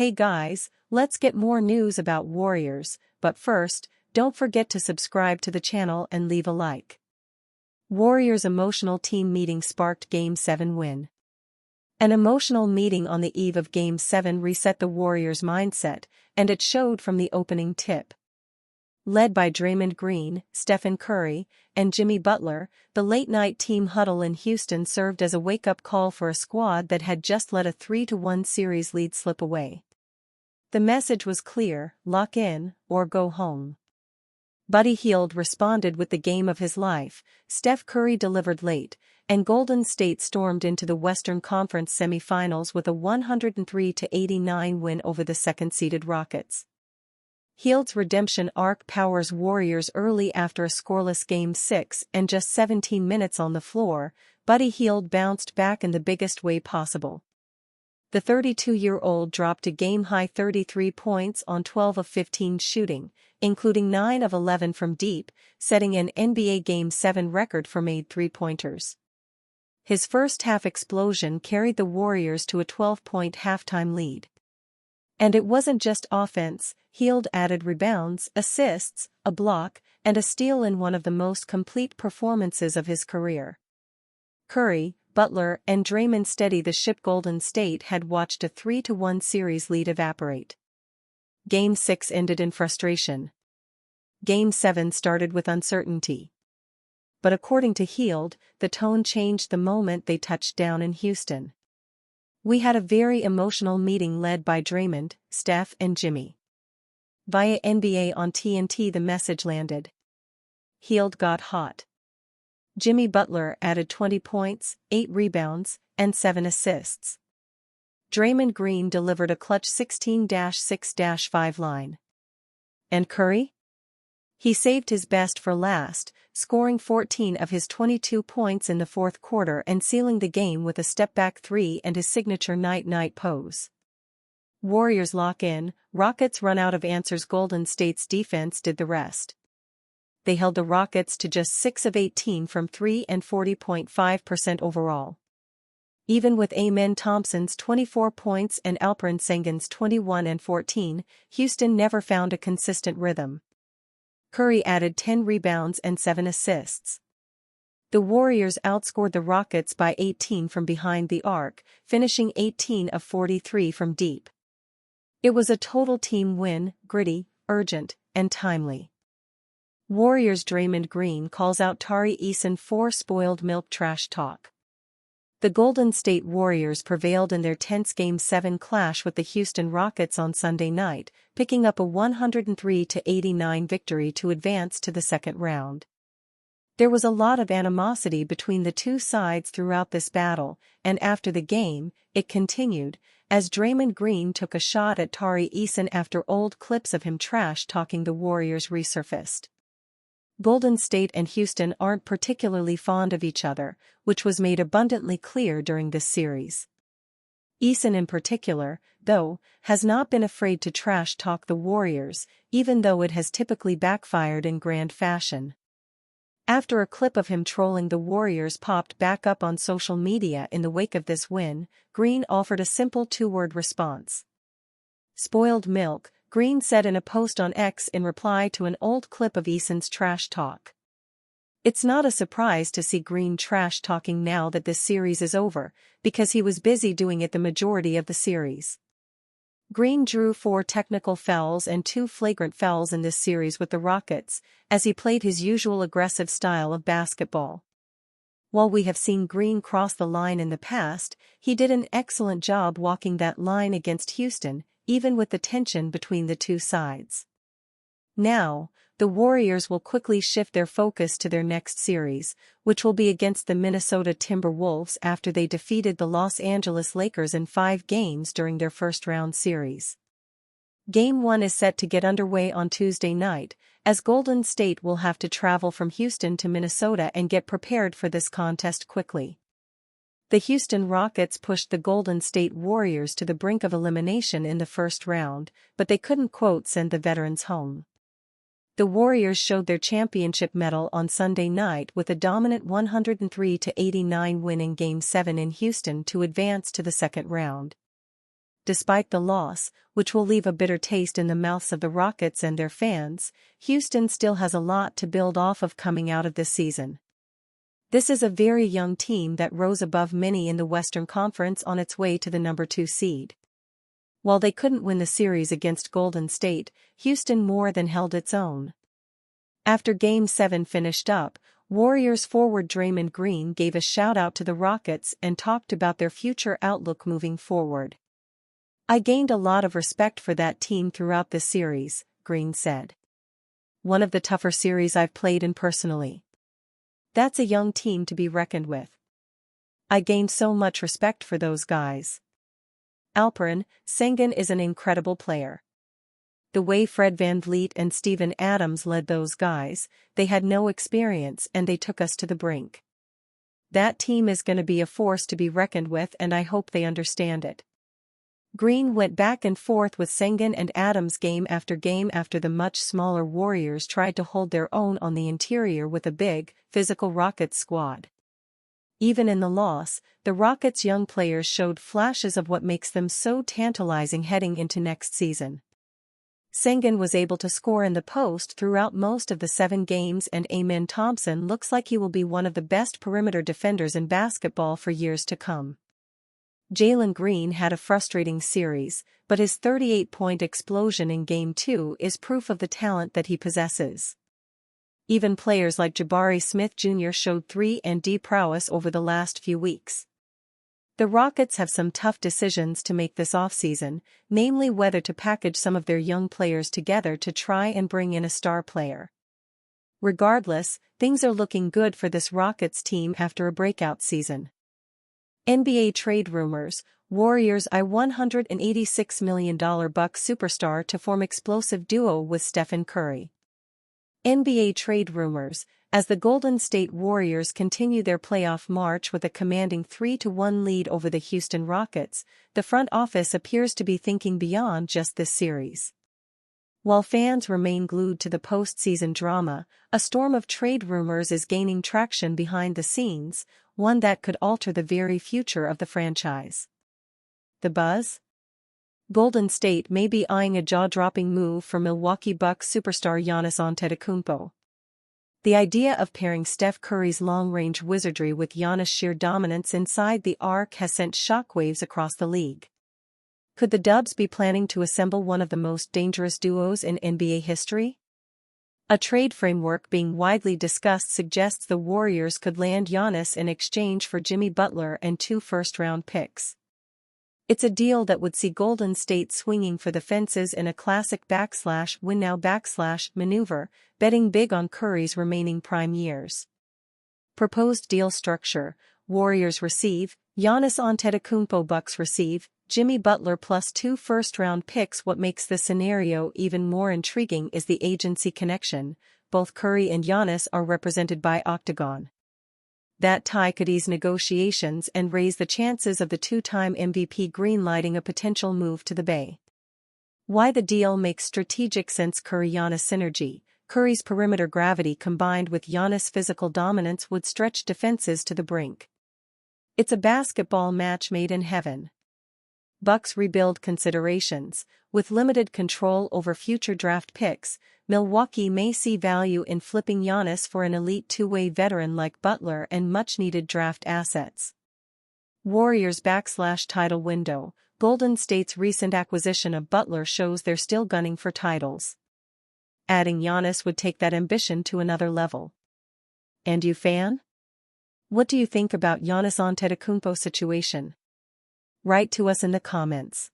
Hey guys, let's get more news about Warriors, but first, don't forget to subscribe to the channel and leave a like. Warriors' emotional team meeting sparked Game 7 win. An emotional meeting on the eve of Game 7 reset the Warriors' mindset, and it showed from the opening tip. Led by Draymond Green, Stephen Curry, and Jimmy Butler, the late-night team huddle in Houston served as a wake-up call for a squad that had just let a 3-1 series lead slip away. The message was clear: lock in, or go home. Buddy Hield responded with the game of his life, Steph Curry delivered late, and Golden State stormed into the Western Conference semifinals with a 103-89 win over the second-seeded Rockets. Hield's redemption arc powers Warriors early. After a scoreless Game 6 and just 17 minutes on the floor, Buddy Hield bounced back in the biggest way possible. The 32-year-old dropped a game-high 33 points on 12 of 15 shooting, including 9 of 11 from deep, setting an NBA Game 7 record for made three-pointers. His first-half explosion carried the Warriors to a 12-point halftime lead. And it wasn't just offense. Hield added rebounds, assists, a block, and a steal in one of the most complete performances of his career. Curry, Butler, and Draymond steadied the ship. Golden State had watched a 3-1 series lead evaporate. Game 6 ended in frustration. Game 7 started with uncertainty. But according to Hield, the tone changed the moment they touched down in Houston. "We had a very emotional meeting led by Draymond, Steph, and Jimmy. Via NBA on TNT the message landed. Hield got hot. Jimmy Butler added 20 points, 8 rebounds, and 7 assists. Draymond Green delivered a clutch 16-6-5 line. And Curry? He saved his best for last, scoring 14 of his 22 points in the fourth quarter and sealing the game with a step-back three and his signature night-night pose. Warriors lock in, Rockets run out of answers. Golden State's defense did the rest. They held the Rockets to just 6 of 18 from 3 and 40.5% overall. Even with Amen Thompson's 24 points and Alperen Sengun's 21 and 14, Houston never found a consistent rhythm. Curry added 10 rebounds and 7 assists. The Warriors outscored the Rockets by 18 from behind the arc, finishing 18 of 43 from deep. It was a total team win, gritty, urgent, and timely. Warriors' Draymond Green calls out Tari Eason for spoiled milk trash talk. The Golden State Warriors prevailed in their tense Game 7 clash with the Houston Rockets on Sunday night, picking up a 103-89 victory to advance to the second round. There was a lot of animosity between the two sides throughout this battle, and after the game, it continued, as Draymond Green took a shot at Tari Eason after old clips of him trash-talking the Warriors resurfaced. Golden State and Houston aren't particularly fond of each other, which was made abundantly clear during this series. Eason in particular, though, has not been afraid to trash-talk the Warriors, even though it has typically backfired in grand fashion. After a clip of him trolling the Warriors popped back up on social media in the wake of this win, Green offered a simple two-word response. "Spoiled milk," Green said in a post on X in reply to an old clip of Eason's trash talk. It's not a surprise to see Green trash-talking now that this series is over, because he was busy doing it the majority of the series. Green drew 4 technical fouls and 2 flagrant fouls in this series with the Rockets, as he played his usual aggressive style of basketball. While we have seen Green cross the line in the past, he did an excellent job walking that line against Houston, even with the tension between the two sides. Now, the Warriors will quickly shift their focus to their next series, which will be against the Minnesota Timberwolves after they defeated the Los Angeles Lakers in 5 games during their first-round series. Game 1 is set to get underway on Tuesday night, as Golden State will have to travel from Houston to Minnesota and get prepared for this contest quickly. The Houston Rockets pushed the Golden State Warriors to the brink of elimination in the first round, but they couldn't "send the veterans home." The Warriors showed their championship mettle on Sunday night with a dominant 103-89 win in Game 7 in Houston to advance to the second round. despite the loss, which will leave a bitter taste in the mouths of the Rockets and their fans, Houston still has a lot to build off of coming out of this season. This is a very young team that rose above many in the Western Conference on its way to the number 2 seed. While they couldn't win the series against Golden State, Houston more than held its own. After Game 7 finished up, Warriors forward Draymond Green gave a shout-out to the Rockets and talked about their future outlook moving forward. "I gained a lot of respect for that team throughout this series," Green said. "One of the tougher series I've played in personally. That's a young team to be reckoned with. I gained so much respect for those guys. Alperen Sengun is an incredible player. The way Fred VanVleet and Steven Adams led those guys, they had no experience and they took us to the brink. That team is going to be a force to be reckoned with and I hope they understand it." Green went back and forth with Sengun and Adams game after the much smaller Warriors tried to hold their own on the interior with a big, physical Rockets squad. Even in the loss, the Rockets' young players showed flashes of what makes them so tantalizing heading into next season. Sengun was able to score in the post throughout most of the 7 games and Amen Thompson looks like he will be one of the best perimeter defenders in basketball for years to come. Jalen Green had a frustrating series, but his 38-point explosion in Game 2 is proof of the talent that he possesses. Even players like Jabari Smith Jr. showed 3-and-D prowess over the last few weeks. The Rockets have some tough decisions to make this offseason, namely whether to package some of their young players together to try and bring in a star player. Regardless, things are looking good for this Rockets team after a breakout season. NBA trade rumors: Warriors eye $186 million Bucks superstar to form explosive duo with Stephen Curry. NBA trade rumors: as the Golden State Warriors continue their playoff march with a commanding 3-1 lead over the Houston Rockets, the front office appears to be thinking beyond just this series. While fans remain glued to the postseason drama, a storm of trade rumors is gaining traction behind the scenes, one that could alter the very future of the franchise. The buzz? Golden State may be eyeing a jaw-dropping move for Milwaukee Bucks superstar Giannis Antetokounmpo. The idea of pairing Steph Curry's long-range wizardry with Giannis' sheer dominance inside the arc has sent shockwaves across the league. Could the Dubs be planning to assemble one of the most dangerous duos in NBA history? A trade framework being widely discussed suggests the Warriors could land Giannis in exchange for Jimmy Butler and 2 first-round picks. It's a deal that would see Golden State swinging for the fences in a classic /win-now/ maneuver, betting big on Curry's remaining prime years. Proposed deal structure: Warriors receive Giannis Antetokounmpo, Bucks receive Jimmy Butler plus 2 first-round picks. What makes this scenario even more intriguing is the agency connection. Both Curry and Giannis are represented by Octagon. That tie could ease negotiations and raise the chances of the 2-time MVP greenlighting a potential move to the Bay. Why the deal makes strategic sense: Curry-Giannis synergy. Curry's perimeter gravity combined with Giannis' physical dominance would stretch defenses to the brink. It's a basketball match made in heaven. Bucks rebuild considerations: with limited control over future draft picks, Milwaukee may see value in flipping Giannis for an elite 2-way veteran like Butler and much-needed draft assets. Warriors /title window: Golden State's recent acquisition of Butler shows they're still gunning for titles. Adding Giannis would take that ambition to another level. And you, fan? What do you think about Giannis Antetokounmpo situation? Write to us in the comments.